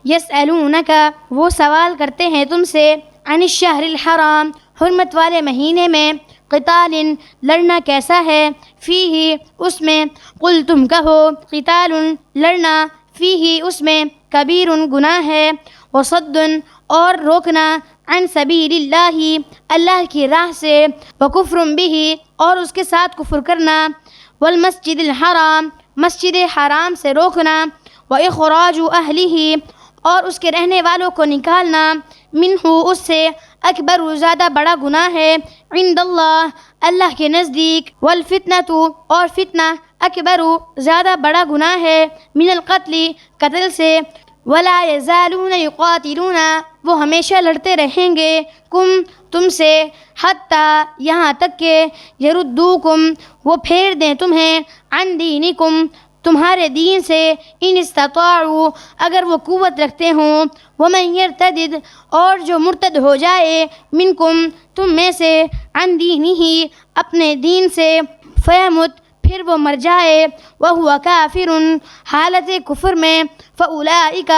یسألونک وہ سوال کرتے ہیں تم سے عن الشہر الحرام حرمت والے مہینے میں قتال لڑنا کیسا ہے فیہ اس میں قل تم کہو قتال لڑنا فیہ اس میں کبیر گناہ ہے وصد اور روکنا عن سبیل اللہ اللہ کی راہ سے وکفر بہ اور اس کے ساتھ کفر کرنا والمسجد الحرام مسجد حرام سے روکنا واخراج اہلہ اور اس کے رہنے والوں کو نکالنا منہ اس سے اکبر زیادہ بڑا گناہ ہے عند اللہ اللہ کے نزدیک والفتنۃ اور فتنہ اکبر زیادہ بڑا گناہ ہے من القتل قتل سے ولا یزالون یقاتلون وہ ہمیشہ لڑتے رہیں گے تم سے حتیٰ یہاں تک کہ یردوکم وہ پھیر دیں تمہیں عن دینکم تمہارے دین سے ان استطاعوا اگر وہ قوت رکھتے ہوں ومن یرتدد اور جو مرتد ہو جائے منکم تم میں سے عن دینہ اپنے دین سے فیمت پھر وہ مر جائے وہو کافر حالت کفر میں فاولئک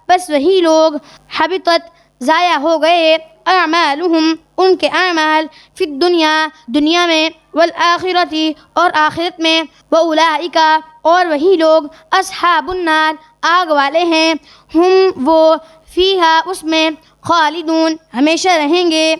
بس وہی لوگ حبطت ضائع ہو گئے اعمالہم ان کے اعمال فی الدنیا دنیا میں والآخرۃ اور آخرت میں واولئک اور وہی لوگ اصحاب النار آگ والے ہیں ہم وہ فیہا اس میں خالدون ہمیشہ رہیں گے